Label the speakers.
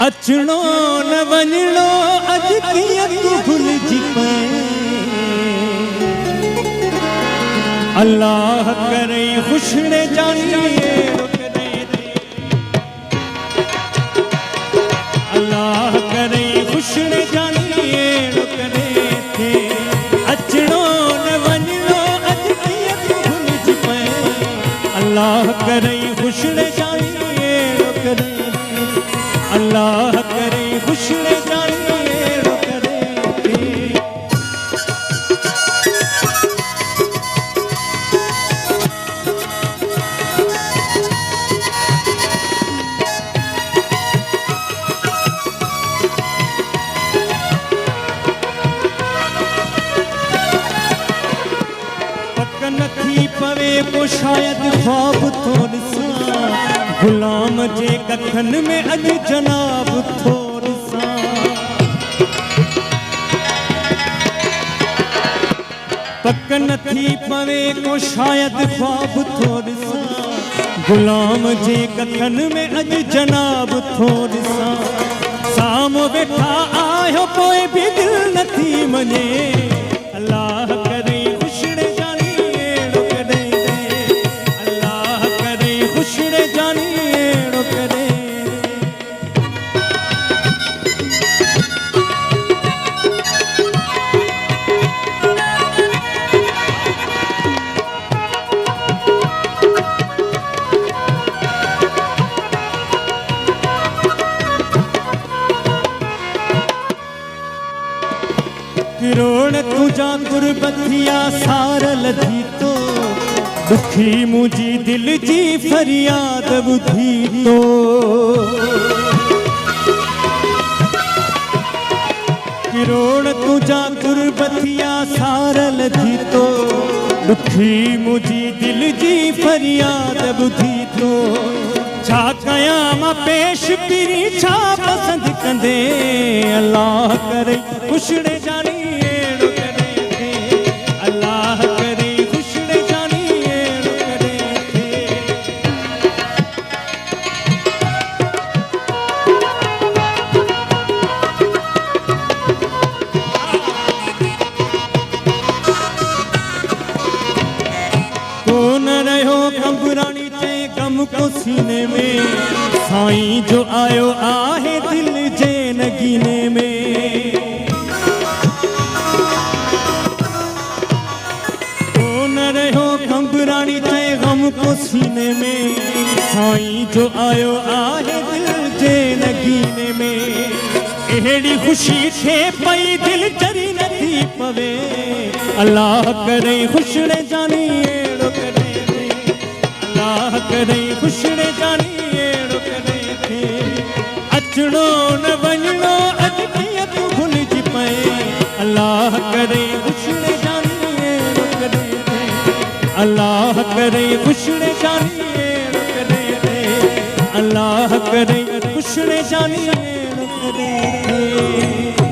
Speaker 1: अचणो न वञणो अज कीअं तू भुलिजी पए। अल्लाह करे खुशने जानिए अल्लाह करे खुशने जानिए करे थे। अचणो न वञणो अज कीअं तू भुलिजी पए। अल्लाह करे खुशने जानिए करे अल्लाह करे खुशने जानिए करे थे। नथी पवे को शायद ख्वाब थोड़ सा गुलाम जे कखन में अज जनाब थोड़ सा। पक नथी पवे को शायद ख्वाब थोड़ सा गुलाम जे कखन में अज जनाब थोड़ सा। सामो वेठा आयो पोइ भी दिल नथी मने। अल्लाह करे खुशने रोण तुझा गुरबतिया सारल थी तो दुखी मुझी दिल जी फरियाद बुधी तो। रोण तुझा गुरबतिया सारल थी तो दुखी मुझी दिल जी फरियाद बुधी तो। छा कया मां पेश पिरी छा पसंद कंदे। अल्लाह करे खुशने जानी कंबरानी चे गम को सीने में साईं जो आयो आहे दिल जे नगीने में। कौन रहो कंबरानी चे गम को सीने में साईं जो आयो आहे दिल जे नगीने में। एड़ी खुशी थे पई दिल चरी नथी पवे। अल्लाह करे खुशने जानी करे अल्लाह करे खुशने जानिए करे थे। अचणो न वञणो अज कीअं तू भुलिजी पए। अल्लाह करे खुशने जानिए करे थे अल्लाह करे खुशने जानिए करे थे अल्लाह करे खुशने जानिए करे थे।